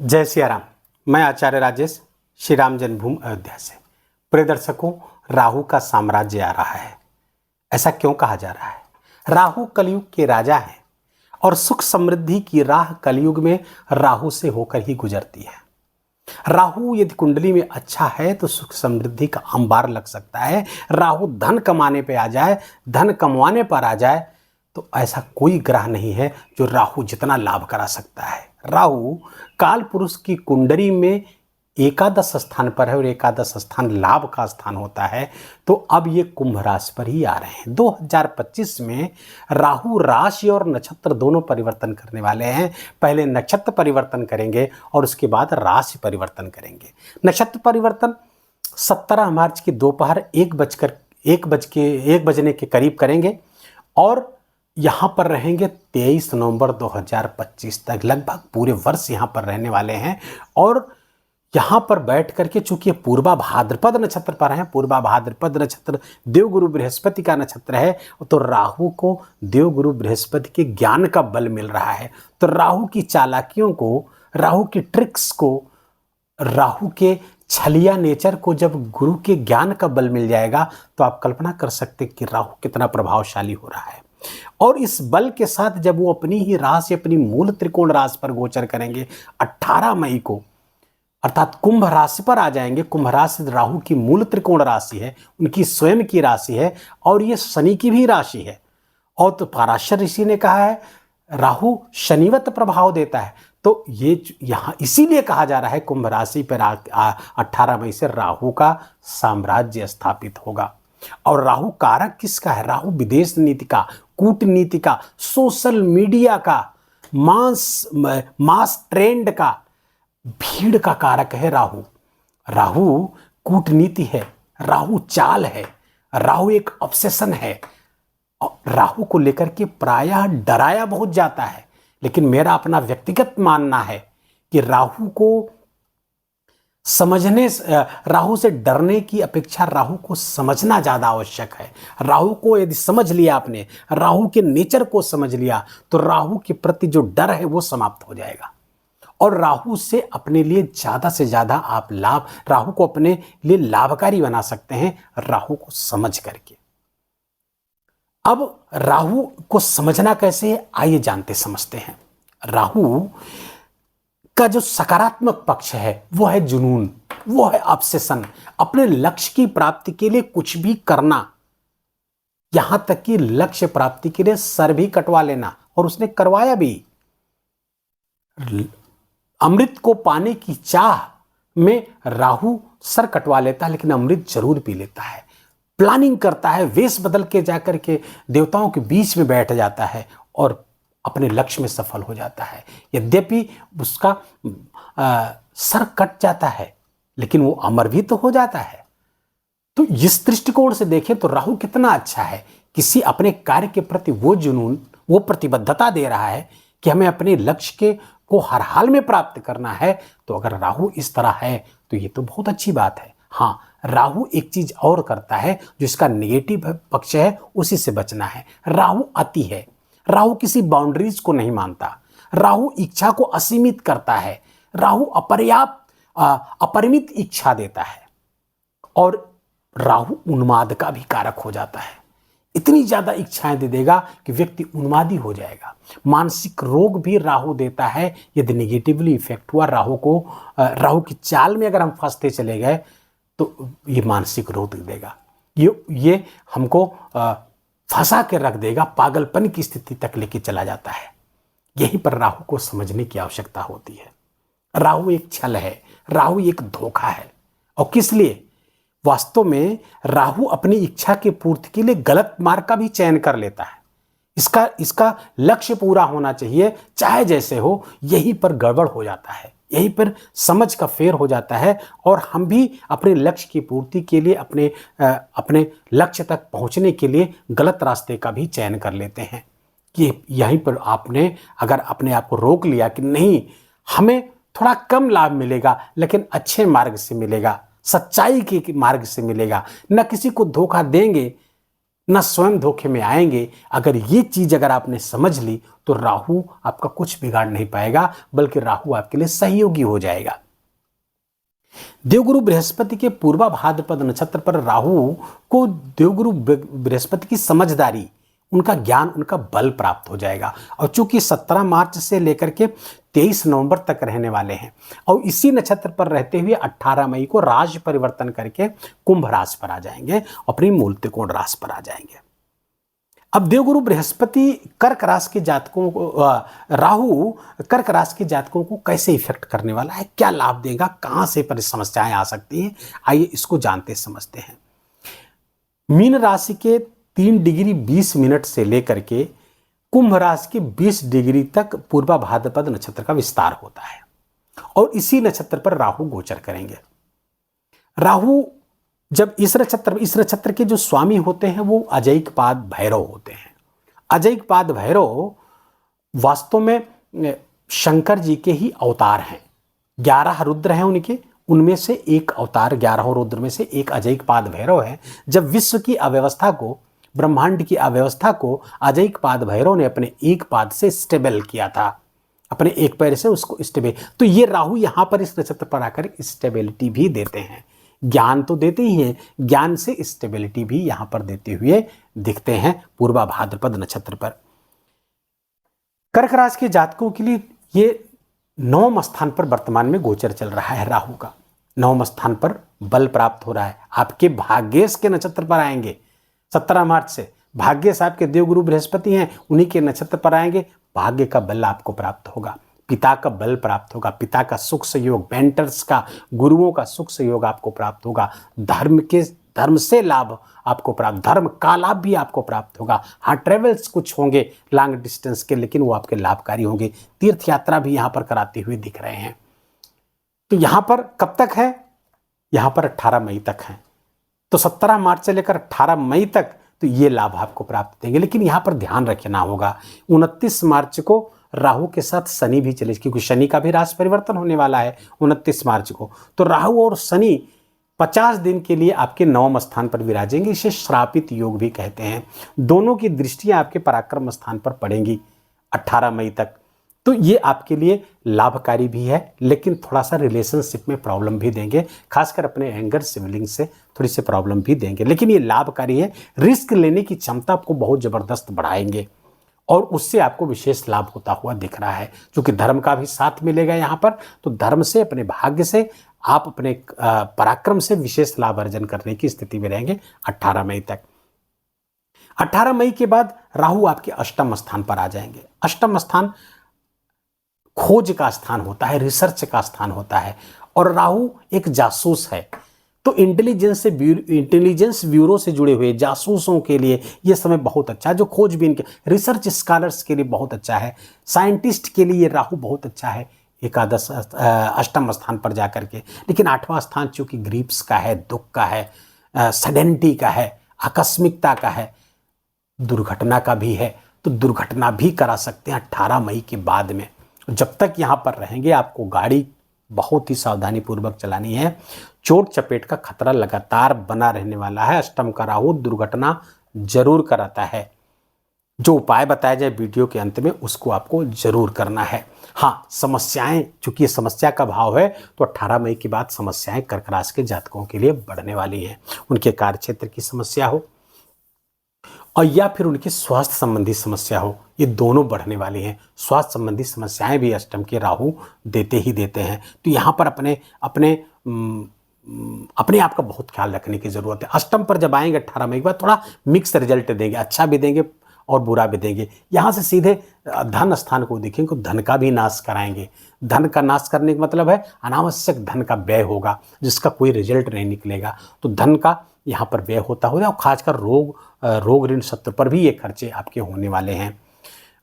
जय सिया राम। मैं आचार्य राजेश श्री राम जन्मभूमि अयोध्या से। प्रिय दर्शकों, राहु का साम्राज्य आ रहा है। ऐसा क्यों कहा जा रहा है? राहु कलयुग के राजा हैं और सुख समृद्धि की राह कलयुग में राहु से होकर ही गुजरती है। राहु यदि कुंडली में अच्छा है तो सुख समृद्धि का अंबार लग सकता है। राहु धन कमाने पे आ जाए, धन कमाने पर आ जाए तो ऐसा कोई ग्रह नहीं है जो राहु जितना लाभ करा सकता है। राहु काल पुरुष की कुंडली में एकादश स्थान पर है और एकादश स्थान लाभ का स्थान होता है। तो अब ये कुंभ राशि पर ही आ रहे हैं। 2025 में राहु राशि और नक्षत्र दोनों परिवर्तन करने वाले हैं। पहले नक्षत्र परिवर्तन करेंगे और उसके बाद राशि परिवर्तन करेंगे। नक्षत्र परिवर्तन 17 मार्च की दोपहर 1 बजने के करीब करेंगे और यहाँ पर रहेंगे 23 नवंबर 2025 तक। लगभग पूरे वर्ष यहाँ पर रहने वाले हैं और यहाँ पर बैठ करके, चूंकि पूर्वा भाद्रपद नक्षत्र पर है, पूर्वा भाद्रपद नक्षत्र देवगुरु बृहस्पति का नक्षत्र है, तो राहु को देवगुरु बृहस्पति के ज्ञान का बल मिल रहा है। तो राहु की चालाकियों को, राहु की ट्रिक्स को, राहु के छलिया नेचर को जब गुरु के ज्ञान का बल मिल जाएगा तो आप कल्पना कर सकते कि राहु कितना प्रभावशाली हो रहा है। और इस बल के साथ जब वो अपनी ही राशि, अपनी मूल त्रिकोण राशि पर गोचर करेंगे 18 मई को, अर्थात कुंभ राशि पर आ जाएंगे। कुंभ राशि राहु की मूल त्रिकोण राशि है, उनकी स्वयं की राशि है और ये शनि की भी राशि है। और तो पराशर ऋषि ने कहा है राहु शनिवत प्रभाव देता है। तो ये यहाँ इसीलिए कहा जा रहा है कुंभ राशि पर 18 मई से राहु का साम्राज्य स्थापित होगा। और राहु कारक किसका है? राहु विदेश नीति का, कूटनीति का, सोशल मीडिया का, मास ट्रेंड का, भीड़ का कारक है राहु। राहु कूटनीति है, राहु चाल है, राहु एक ऑब्सेशन है। राहु को लेकर के प्रायः डराया बहुत जाता है, लेकिन मेरा अपना व्यक्तिगत मानना है कि राहु को समझने, राहु से डरने की अपेक्षा राहु को समझना ज़्यादा आवश्यक है। राहु को यदि समझ लिया आपने, राहु के नेचर को समझ लिया, तो राहु के प्रति जो डर है वो समाप्त हो जाएगा और राहु से अपने लिए ज़्यादा से ज़्यादा आप राहु को अपने लिए लाभकारी बना सकते हैं, राहु को समझ करके। अब राहु को समझना कैसे है, आइए जानते समझते हैं। राहु का जो सकारात्मक पक्ष है वो है जुनून, वो है ऑब्सेशन, अपने लक्ष्य की प्राप्ति के लिए कुछ भी करना, यहां तक कि लक्ष्य प्राप्ति के लिए सर भी कटवा लेना, और उसने करवाया भी। अमृत को पाने की चाह में राहु सर कटवा लेता है, लेकिन अमृत जरूर पी लेता है। प्लानिंग करता है, वेश बदल के जाकर के देवताओं के बीच में बैठ जाता है और अपने लक्ष्य में सफल हो जाता है। यद्यपि उसका सर कट जाता है, लेकिन वो अमर भी तो हो जाता है। तो इस दृष्टिकोण से देखें तो राहु कितना अच्छा है। किसी अपने कार्य के प्रति वो जुनून, वो प्रतिबद्धता दे रहा है कि हमें अपने लक्ष्य को हर हाल में प्राप्त करना है। तो अगर राहु इस तरह है तो ये तो बहुत अच्छी बात है। हाँ, राहु एक चीज और करता है, जो इसका नेगेटिव पक्ष है उसी से बचना है। राहु अति है, राहु किसी बाउंड्रीज को नहीं मानता, राहु इच्छा को असीमित करता है, राहु अपरिमित इच्छा देता है और राहु उन्माद का भी कारक हो जाता है। इतनी ज्यादा इच्छाएं दे देगा कि व्यक्ति उन्मादी हो जाएगा। मानसिक रोग भी राहु देता है यदि निगेटिवली इफेक्ट हुआ। राहु की चाल में अगर हम फंसते चले गए तो ये मानसिक रोग देगा, ये हमको फंसा के रख देगा, पागलपन की स्थिति तक लेके चला जाता है। यहीं पर राहु को समझने की आवश्यकता होती है। राहु एक छल है, राहु एक धोखा है। और किस लिए? वास्तव में राहु अपनी इच्छा की पूर्ति के लिए गलत मार्ग का भी चयन कर लेता है। इसका लक्ष्य पूरा होना चाहिए, चाहे जैसे हो, यहीं पर गड़बड़ हो जाता है, यहीं पर समझ का फेर हो जाता है और हम भी अपने लक्ष्य की पूर्ति के लिए, अपने लक्ष्य तक पहुंचने के लिए गलत रास्ते का भी चयन कर लेते हैं। कि यहीं पर आपने अगर अपने आप को रोक लिया कि नहीं, हमें थोड़ा कम लाभ मिलेगा लेकिन अच्छे मार्ग से मिलेगा, सच्चाई के मार्ग से मिलेगा, न किसी को धोखा देंगे, न स्वयं धोखे में आएंगे। अगर ये चीज अगर आपने समझ ली तो राहु आपका कुछ बिगाड़ नहीं पाएगा, बल्कि राहु आपके लिए सहयोगी हो जाएगा। देवगुरु बृहस्पति के पूर्वा भाद्रपद नक्षत्र पर राहु को देवगुरु बृहस्पति की समझदारी, उनका ज्ञान, उनका बल प्राप्त हो जाएगा। और चूंकि 17 मार्च से लेकर के 23 नवंबर तक रहने वाले हैं और इसी नक्षत्र पर रहते हुए 18 मई को राशि परिवर्तन करके कुंभ राशि पर आ जाएंगे, अपनी मूल त्रिकोण राशि पर आ जाएंगे। अब देवगुरु बृहस्पति कर्क राशि के जातकों को, राहु कर्क राशि के जातकों को कैसे इफेक्ट करने वाला है, क्या लाभ देगा, कहां से समस्याएं आ सकती हैं, आइए इसको जानते समझते हैं। मीन राशि के 3 डिग्री 20 मिनट से लेकर के कुंभ राशि के 20 डिग्री तक पूर्वा भाद्रपद नक्षत्र का विस्तार होता है और इसी नक्षत्र पर राहु गोचर करेंगे। राहु जब इस नक्षत्र के जो स्वामी होते हैं वो अजैकपाद भैरव होते हैं। अजैकपाद भैरव वास्तव में शंकर जी के ही अवतार हैं। 11 रुद्र हैं उनके, उनमें से एक अवतार 11 रुद्र में से एक अजैकपाद भैरव है। जब विश्व की अव्यवस्था को, ब्रह्मांड की अव्यवस्था को अजैकपाद भैरव ने अपने एक पाद से स्टेबल किया था, अपने एक पैर से उसको स्टेबल। तो ये राहु यहां पर इस नक्षत्र पर आकर स्टेबिलिटी भी देते हैं। ज्ञान तो देते ही हैं, ज्ञान से स्टेबिलिटी भी यहां पर देते हुए दिखते हैं पूर्वा भाद्रपद नक्षत्र पर। कर्क राशि के जातकों के लिए ये 9वें स्थान पर वर्तमान में गोचर चल रहा है राहु का। 9वें स्थान पर बल प्राप्त हो रहा है, आपके भाग्येश के नक्षत्र पर आएंगे। 17 मार्च से भाग्येश आपके देवगुरु बृहस्पति हैं, उन्हीं के नक्षत्र पर आएंगे। भाग्य का बल आपको प्राप्त होगा, पिता का बल प्राप्त होगा, पिता का सुख सहयोग, मेंटर्स का, गुरुओं का सुख सहयोग आपको प्राप्त होगा। धर्म से लाभ आपको प्राप्त, धर्म का लाभ भी आपको प्राप्त होगा। हाँ, ट्रेवल्स कुछ होंगे लॉन्ग डिस्टेंस के, लेकिन वो आपके लाभकारी होंगे। तीर्थ यात्रा भी यहाँ पर कराते हुए दिख रहे हैं। तो यहाँ पर कब तक है? यहाँ पर 18 मई तक है। तो 17 मार्च से लेकर 18 मई तक तो ये लाभ आपको प्राप्त देंगे। लेकिन यहाँ पर ध्यान रखना होगा, 29 मार्च को राहु के साथ शनि भी चले, क्योंकि शनि का भी राशि परिवर्तन होने वाला है 29 मार्च को। तो राहु और शनि 50 दिन के लिए आपके 9वें स्थान पर विराजेंगे। इसे श्रापित योग भी कहते हैं। दोनों की दृष्टियां आपके पराक्रम स्थान पर पड़ेंगी 18 मई तक। तो ये आपके लिए लाभकारी भी है, लेकिन थोड़ा सा रिलेशनशिप में प्रॉब्लम भी देंगे, खासकर अपने एंगर सिबलिंग से थोड़ी सी प्रॉब्लम भी देंगे। लेकिन ये लाभकारी है, रिस्क लेने की क्षमता आपको बहुत जबरदस्त बढ़ाएंगे और उससे आपको विशेष लाभ होता हुआ दिख रहा है। क्योंकि धर्म का भी साथ मिलेगा यहाँ पर, तो धर्म से, अपने भाग्य से, आप अपने पराक्रम से विशेष लाभ अर्जन करने की स्थिति में रहेंगे 18 मई तक। 18 मई के बाद राहु आपके अष्टम स्थान पर आ जाएंगे। अष्टम स्थान खोज का स्थान होता है, रिसर्च का स्थान होता है, और राहु एक जासूस है। तो इंटेलिजेंस ब्यूरो से जुड़े हुए जासूसों के लिए यह समय बहुत अच्छा है, जो खोजबीन के रिसर्च स्कॉलर्स के लिए बहुत अच्छा है। साइंटिस्ट के लिए राहु बहुत अच्छा है एकादश अष्टम स्थान पर जाकर के। लेकिन 8वां स्थान चूंकि ग्रीप्स का है, दुख का है, सडेनिटी का है, आकस्मिकता का है, दुर्घटना का भी है। तो दुर्घटना भी करा सकते हैं 18 मई के बाद में। जब तक यहाँ पर रहेंगे आपको गाड़ी बहुत ही सावधानी पूर्वक चलानी है। चोट चपेट का खतरा लगातार बना रहने वाला है। अष्टम का राहु दुर्घटना जरूर कराता है। जो उपाय बताया जाए वीडियो के अंत में, उसको आपको जरूर करना है। हाँ, समस्याएं, चूंकि ये समस्या का भाव है, तो 18 मई के बाद समस्याएं कर्क राशि के जातकों के लिए बढ़ने वाली हैं। उनके कार्य क्षेत्र की समस्या हो और या फिर उनकी स्वास्थ्य संबंधी समस्या हो, ये दोनों बढ़ने वाली हैं। स्वास्थ्य संबंधी समस्याएं भी अष्टम के राहु देते ही देते हैं। तो यहाँ पर अपने आप का बहुत ख्याल रखने की जरूरत है। अष्टम पर जब आएंगे 18 मई के बाद थोड़ा मिक्स रिजल्ट देंगे, अच्छा भी देंगे और बुरा भी देंगे। यहाँ से सीधे धन स्थान को देखेंगे, धन का भी नाश कराएंगे। धन का नाश करने का मतलब है अनावश्यक धन का व्यय होगा, जिसका कोई रिजल्ट नहीं निकलेगा। तो धन का यहाँ पर व्यय होता होगा, और खासकर रोग ऋण शत्रु पर भी ये खर्चे आपके होने वाले हैं।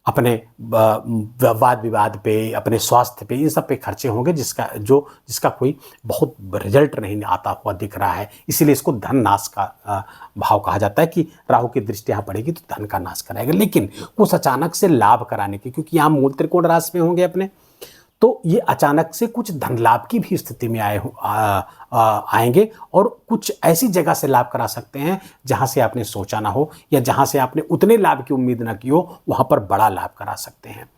अपने वाद विवाद पे, अपने स्वास्थ्य पे, इन सब पे खर्चे होंगे, जिसका कोई बहुत रिजल्ट नहीं आता हुआ दिख रहा है। इसीलिए इसको धन नाश का भाव कहा जाता है कि राहु की दृष्टि यहाँ पड़ेगी तो धन का नाश कराएगा। लेकिन कुछ अचानक से लाभ कराने के, क्योंकि यहाँ मूल त्रिकोण राशि में होंगे अपने, तो ये अचानक से कुछ धन लाभ की भी स्थिति में आएंगे और कुछ ऐसी जगह से लाभ करा सकते हैं जहां से आपने सोचा ना हो, या जहां से आपने उतने लाभ की उम्मीद ना की हो, वहां पर बड़ा लाभ करा सकते हैं।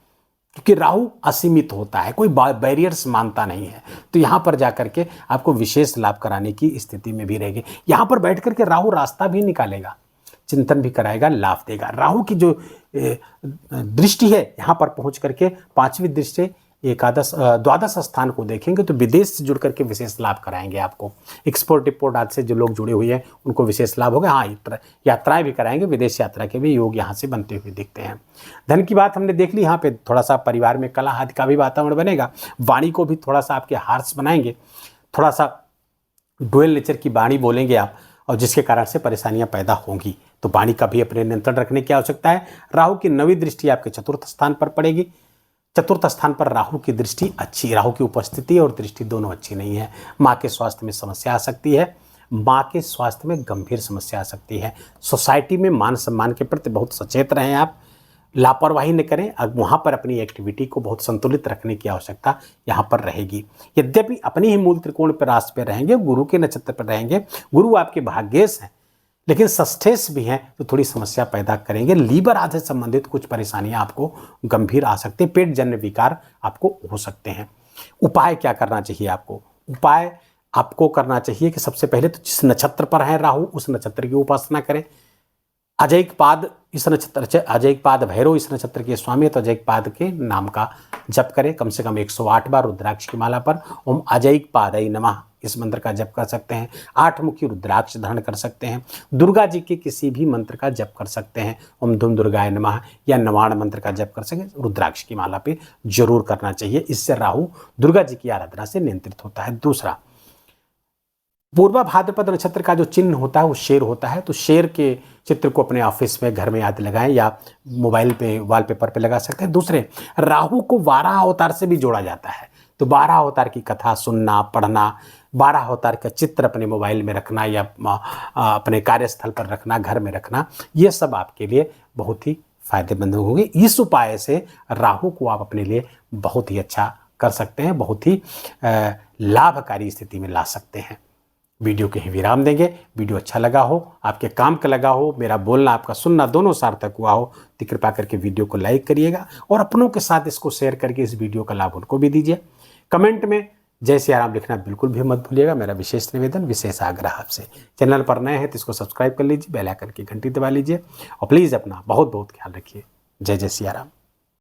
क्योंकि राहु असीमित होता है, कोई बैरियर्स मानता नहीं है, तो यहाँ पर जाकर के आपको विशेष लाभ कराने की स्थिति में भी रहेगी। यहाँ पर बैठ करके राहु रास्ता भी निकालेगा, चिंतन भी कराएगा, लाभ देगा। राहु की जो दृष्टि है यहाँ पर पहुंच करके 5वीं दृष्टि द्वादश स्थान को देखेंगे तो विदेश से जुड़ करके विशेष लाभ कराएंगे आपको। एक्सपोर्ट इंपोर्ट आदि से जो लोग जुड़े हुए हैं उनको विशेष लाभ होगा। हाँ, यात्राएं भी कराएंगे, विदेश यात्रा के भी योग यहाँ से बनते हुए दिखते हैं। धन की बात हमने देख ली। यहाँ पे थोड़ा सा परिवार में कलह आदि का भी वातावरण बनेगा। वाणी को भी थोड़ा सा आपके हार्श बनाएंगे, थोड़ा सा डुअल नेचर की वाणी बोलेंगे आप, और जिसके कारण से परेशानियां पैदा होंगी। तो वाणी का भी अपने नियंत्रण रखने की आवश्यकता है। राहु की 9वीं दृष्टि आपके 4th स्थान पर पड़ेगी। 4th स्थान पर राहु की दृष्टि अच्छी, राहु की उपस्थिति और दृष्टि दोनों अच्छी नहीं है। माँ के स्वास्थ्य में समस्या आ सकती है, माँ के स्वास्थ्य में गंभीर समस्या आ सकती है। सोसाइटी में मान सम्मान के प्रति बहुत सचेत रहें आप, लापरवाही न करें। अब वहाँ पर अपनी एक्टिविटी को बहुत संतुलित रखने की आवश्यकता यहाँ पर रहेगी। यद्यपि अपनी ही मूल त्रिकोण पर राशि पर रहेंगे, गुरु के नक्षत्र पर रहेंगे, गुरु आपके भाग्येश हैं, लेकिन षष्ठेश भी हैं तो थोड़ी समस्या पैदा करेंगे। लीवर आदि से संबंधित कुछ परेशानियां आपको गंभीर आ सकती है, पेट जन्य विकार आपको हो सकते हैं। उपाय क्या करना चाहिए आपको? उपाय आपको करना चाहिए कि सबसे पहले तो जिस नक्षत्र पर है राहु उस नक्षत्र की उपासना करें। अजयकपाद इस नक्षत्र, अजयकपाद भैरव इस नक्षत्र के स्वामी है, तो अजयकपाद के नाम का जप करें कम से कम 108 बार रुद्राक्ष की माला पर। ओम अजयकपादय नमः इस मंत्र का जप कर सकते हैं। 8 मुखी रुद्राक्ष धारण कर सकते हैं। दुर्गा जी के किसी भी मंत्र का जप कर सकते हैं। ओम धूम दुर्गाय नमः या नवाण मंत्र का जप कर सकते, रुद्राक्ष की माला पे जरूर करना चाहिए। इससे राहु दुर्गा जी की आराधना से नियंत्रित होता है। दूसरा, पूर्वा भाद्रपद नक्षत्र का जो चिन्ह होता है वो शेर होता है, तो शेर के चित्र को अपने ऑफिस में, घर में आदि लगाएं या मोबाइल पे वॉलपेपर पे लगा सकते हैं। दूसरे, राहु को 12 अवतार से भी जोड़ा जाता है, तो 12 अवतार की कथा सुनना, पढ़ना, 12 अवतार का चित्र अपने मोबाइल में रखना या अपने कार्यस्थल पर रखना, घर में रखना, ये सब आपके लिए बहुत ही फायदेमंद होंगे। इस उपाय से राहु को आप अपने लिए बहुत ही अच्छा कर सकते हैं, बहुत ही लाभकारी स्थिति में ला सकते हैं। वीडियो के ही विराम देंगे। वीडियो अच्छा लगा हो, आपके काम का लगा हो, मेरा बोलना आपका सुनना दोनों सार्थक हुआ हो तो कृपया करके वीडियो को लाइक करिएगा और अपनों के साथ इसको शेयर करके इस वीडियो का लाभ उनको भी दीजिए। कमेंट में जय सिया राम लिखना बिल्कुल भी मत भूलिएगा। मेरा विशेष निवेदन, विशेष आग्रह आपसे। चैनल पर नए हैं तो इसको सब्सक्राइब कर लीजिए, बेल आइकन की घंटी दबा लीजिए और प्लीज़ अपना बहुत बहुत ख्याल रखिए। जय जय सिया राम।